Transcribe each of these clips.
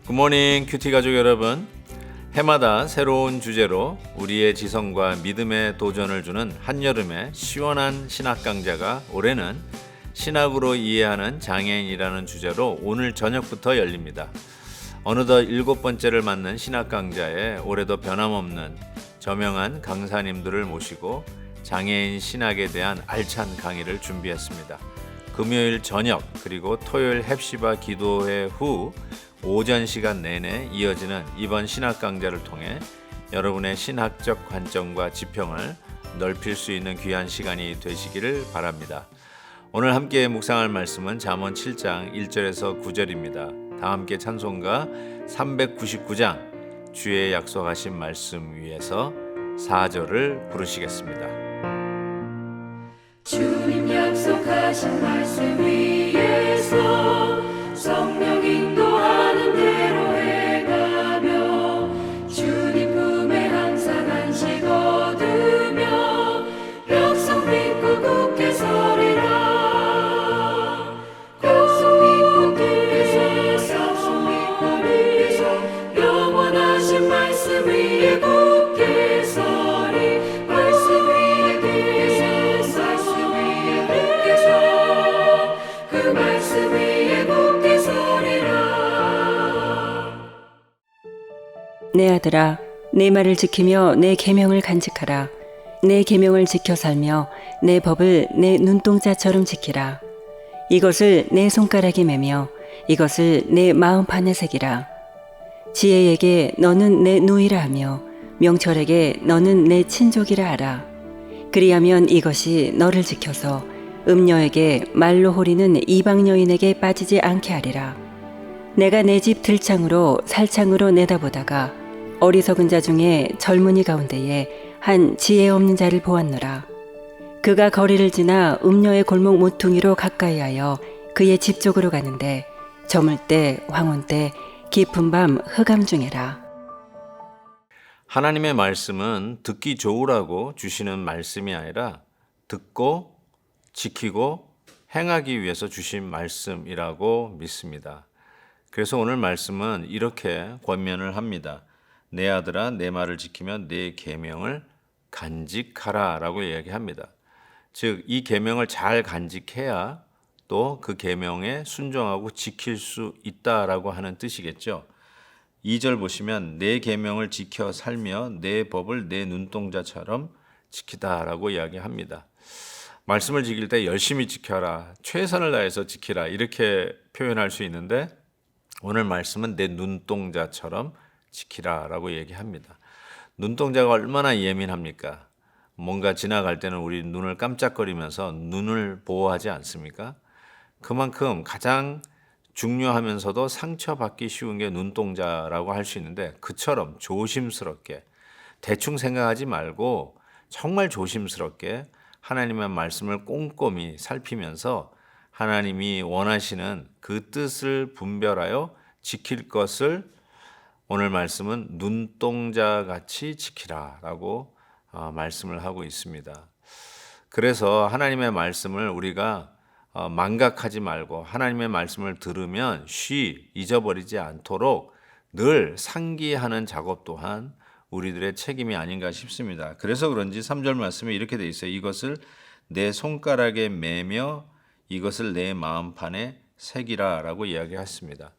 굿모닝 큐티 가족 여러분, 해마다 새로운 주제로 우리의 지성과 믿음의 도전을 주는 한여름의 시원한 신학 강좌가 올해는 신학으로 이해하는 장애인이라는 주제로 오늘 저녁부터 열립니다. 어느덧 7번째를 맞는 신학 강좌에 올해도 변함없는 저명한 강사님들을 모시고 장애인 신학에 대한 알찬 강의를 준비했습니다. 금요일 저녁 그리고 토요일 헵시바 기도회 후 오전 시간 내내 이어지는 이번 신학 강좌를 통해 여러분의 신학적 관점과 지평을 넓힐 수 있는 귀한 시간이 되시기를 바랍니다. 오늘 함께 묵상할 말씀은 잠언 7장 1절에서 9절입니다. 다 함께 찬송가 399장 주의 약속하신 말씀 위에서 4절을 부르시겠습니다. 주님 약속하신 말씀 위에서 성령 인도하는 대로 해가며 주님 품에 항상 안식 얻으며 약속 믿고 굳게 서리라. 약속 믿고 굳게 서 영원하신 말씀 위에 굳게 서리. 말씀 위에 굳게 서 그 말씀 위에 굳게 서리라. 내 아들아, 내 말을 지키며 내 계명을 간직하라. 내 계명을 지켜 살며 내 법을 내 눈동자처럼 지키라. 이것을 내 손가락에 매며 이것을 내 마음판에 새기라. 지혜에게 너는 내 누이라 하며 명철에게 너는 내 친족이라 하라. 그리하면 이것이 너를 지켜서 음녀에게 말로 호리는 이방 여인에게 빠지지 않게 하리라. 내가 내 집 들창으로 살창으로 내다보다가 어리석은 자 중에 젊은이 가운데에 한 지혜 없는 자를 보았노라. 그가 거리를 지나 음녀의 골목 모퉁이로 가까이하여 그의 집 쪽으로 가는데 저물 때 황혼 때 깊은 밤 흑암 중에라. 하나님의 말씀은 듣기 좋으라고 주시는 말씀이 아니라 듣고 지키고 행하기 위해서 주신 말씀이라고 믿습니다. 그래서 오늘 말씀은 이렇게 권면을 합니다. 내 아들아, 내 말을 지키면 내 계명을 간직하라 라고 이야기합니다. 즉, 이 계명을 잘 간직해야 또 그 계명에 순종하고 지킬 수 있다라고 하는 뜻이겠죠. 2절 보시면 내 계명을 지켜 살며 내 법을 내 눈동자처럼 지키다라고 이야기합니다. 말씀을 지킬 때 열심히 지켜라, 최선을 다해서 지키라 이렇게 표현할 수 있는데 오늘 말씀은 내 눈동자처럼 지키라라고 얘기합니다. 눈동자가 얼마나 예민합니까? 뭔가 지나갈 때는 우리 눈을 깜짝거리면서 눈을 보호하지 않습니까? 그만큼 가장 중요하면서도 상처받기 쉬운 게 눈동자라고 할 수 있는데 그처럼 조심스럽게 대충 생각하지 말고 정말 조심스럽게 하나님의 말씀을 꼼꼼히 살피면서 하나님이 원하시는 그 뜻을 분별하여 지킬 것을 오늘 말씀은 눈동자같이 지키라라고 말씀을 하고 있습니다. 그래서 하나님의 말씀을 우리가 망각하지 말고 하나님의 말씀을 들으면 쉬 잊어버리지 않도록 늘 상기하는 작업 또한 우리들의 책임이 아닌가 싶습니다. 그래서 그런지 3절 말씀에 이렇게 돼 있어요. 이것을 내 손가락에 매며 이것을 내 마음판에 새기라 라고 이야기했습니다.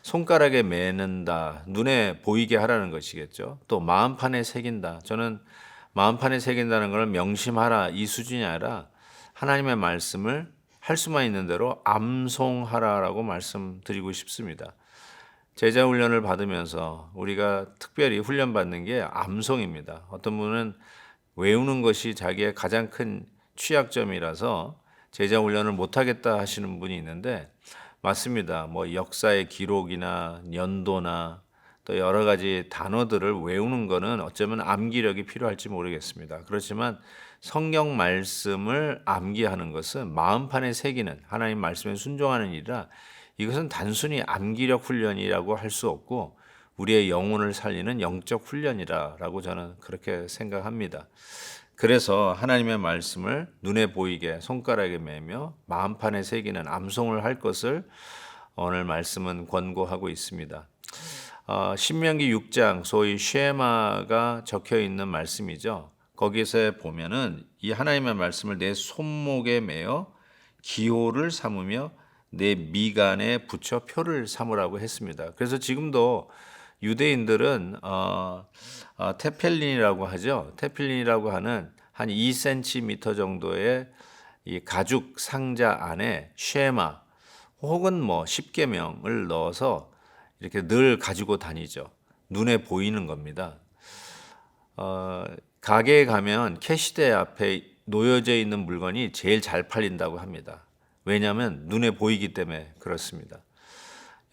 손가락에 매는다, 눈에 보이게 하라는 것이겠죠. 또 마음판에 새긴다. 저는 마음판에 새긴다는 걸 명심하라 이 수준이 아니라 하나님의 말씀을 할 수만 있는 대로 암송하라라고 말씀드리고 싶습니다. 제자 훈련을 받으면서 우리가 특별히 훈련받는 게 암송입니다. 어떤 분은 외우는 것이 자기의 가장 큰 취약점이라서 제자 훈련을 못하겠다 하시는 분이 있는데 맞습니다. 뭐 역사의 기록이나 연도나 또 여러 가지 단어들을 외우는 거는 어쩌면 암기력이 필요할지 모르겠습니다. 그렇지만 성경 말씀을 암기하는 것은 마음판에 새기는 하나님 말씀에 순종하는 일이라 이것은 단순히 암기력 훈련이라고 할 수 없고 우리의 영혼을 살리는 영적 훈련이라고 저는 그렇게 생각합니다. 그래서 하나님의 말씀을 눈에 보이게 손가락에 매며 마음판에 새기는 암송을 할 것을 오늘 말씀은 권고하고 있습니다. 신명기 6장 소위 쉐마가 적혀 있는 말씀이죠. 거기서 보면은 이 하나님의 말씀을 내 손목에 매어 기호를 삼으며 내 미간에 붙여 표를 삼으라고 했습니다. 그래서 지금도 유대인들은 테펠린이라고 하죠. 테펠린이라고 하는 한 2cm 정도의 이 가죽 상자 안에 쉐마 혹은 뭐 십계명을 넣어서 이렇게 늘 가지고 다니죠. 눈에 보이는 겁니다. 가게에 가면 캐시대 앞에 놓여져 있는 물건이 제일 잘 팔린다고 합니다. 왜냐하면 눈에 보이기 때문에 그렇습니다.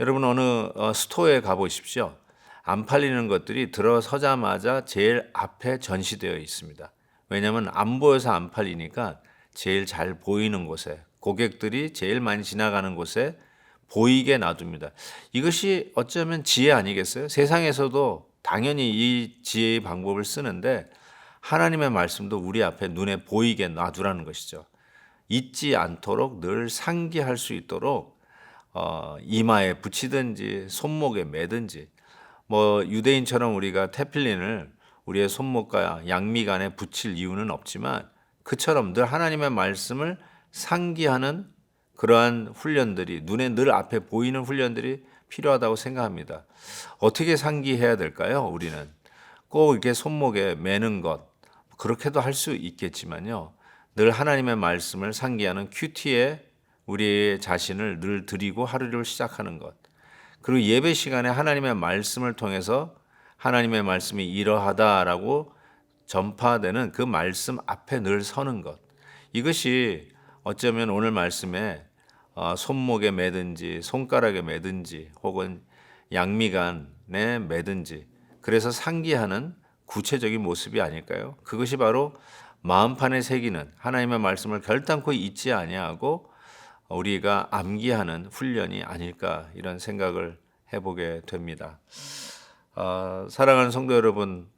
여러분 어느 스토어에 가보십시오. 안 팔리는 것들이 들어서자마자 제일 앞에 전시되어 있습니다. 왜냐하면 안 보여서 안 팔리니까 제일 잘 보이는 곳에 고객들이 제일 많이 지나가는 곳에 보이게 놔둡니다. 이것이 어쩌면 지혜 아니겠어요? 세상에서도 당연히 이 지혜의 방법을 쓰는데 하나님의 말씀도 우리 앞에 눈에 보이게 놔두라는 것이죠. 잊지 않도록 늘 상기할 수 있도록 이마에 붙이든지 손목에 매든지 뭐 유대인처럼 우리가 테필린을 우리의 손목과 양미간에 붙일 이유는 없지만 그처럼 늘 하나님의 말씀을 상기하는 그러한 훈련들이 눈에 늘 앞에 보이는 훈련들이 필요하다고 생각합니다. 어떻게 상기해야 될까요? 우리는 꼭 이렇게 손목에 매는 것 그렇게도 할 수 있겠지만요. 늘 하나님의 말씀을 상기하는 큐티에 우리 자신을 늘 드리고 하루를 시작하는 것. 그리고 예배 시간에 하나님의 말씀을 통해서 하나님의 말씀이 이러하다라고 전파되는 그 말씀 앞에 늘 서는 것. 이것이 어쩌면 오늘 말씀에 손목에 매든지 손가락에 매든지 혹은 양미간에 매든지 그래서 상기하는 구체적인 모습이 아닐까요? 그것이 바로 마음판에 새기는 하나님의 말씀을 결단코 잊지 아니하고 우리가 암기하는 훈련이 아닐까 이런 생각을 해보게 됩니다. 사랑하는 성도 여러분,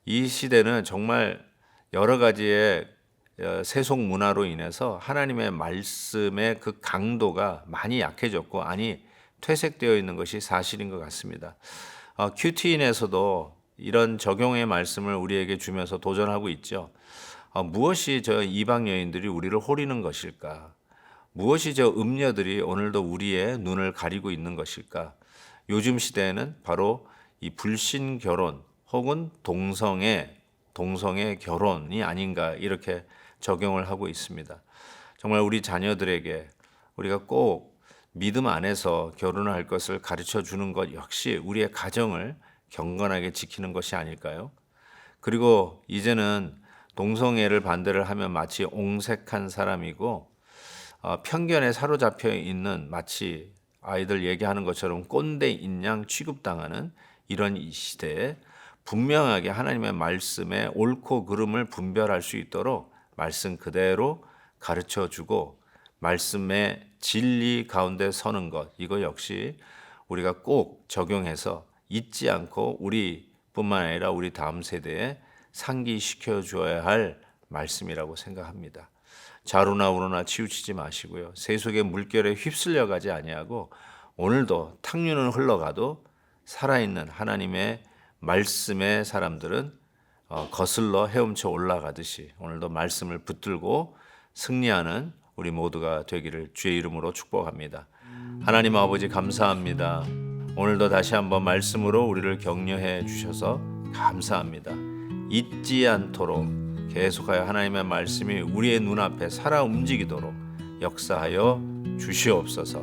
이 시대는 정말 여러 가지의 세속 문화로 인해서 하나님의 말씀의 그 강도가 많이 약해졌고 아니 퇴색되어 있는 것이 사실인 것 같습니다. 큐티인에서도 이런 적용의 말씀을 우리에게 주면서 도전하고 있죠. 무엇이 저 이방 여인들이 우리를 호리는 것일까? 무엇이 저 음녀들이 오늘도 우리의 눈을 가리고 있는 것일까? 요즘 시대에는 바로 이 불신 결혼 혹은 동성애 결혼이 아닌가 이렇게 적용을 하고 있습니다. 정말 우리 자녀들에게 우리가 꼭 믿음 안에서 결혼을 할 것을 가르쳐 주는 것 역시 우리의 가정을 경건하게 지키는 것이 아닐까요? 그리고 이제는 동성애를 반대를 하면 마치 옹색한 사람이고 편견에 사로잡혀 있는 마치 아이들 얘기하는 것처럼 꼰대인 양 취급당하는 이런 이 시대에 분명하게 하나님의 말씀에 옳고 그름을 분별할 수 있도록 말씀 그대로 가르쳐주고 말씀의 진리 가운데 서는 것 이거 역시 우리가 꼭 적용해서 잊지 않고 우리뿐만 아니라 우리 다음 세대에 상기시켜 줘야 할 말씀이라고 생각합니다. 좌로나 우로나 치우치지 마시고요. 세속의 물결에 휩쓸려 가지 아니하고 오늘도 탕류는 흘러가도 살아있는 하나님의 말씀의 사람들은 거슬러 헤엄쳐 올라가듯이 오늘도 말씀을 붙들고 승리하는 우리 모두가 되기를 주의 이름으로 축복합니다. 하나님 아버지 감사합니다. 오늘도 다시 한번 말씀으로 우리를 격려해 주셔서 감사합니다. 잊지 않도록 계속하여 하나님의 말씀이 우리의 눈앞에 살아 움직이도록 역사하여 주시옵소서.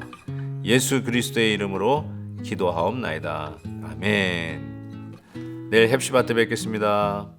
예수 그리스도의 이름으로 기도하옵나이다. 아멘. 내일 헵시바 때 뵙겠습니다.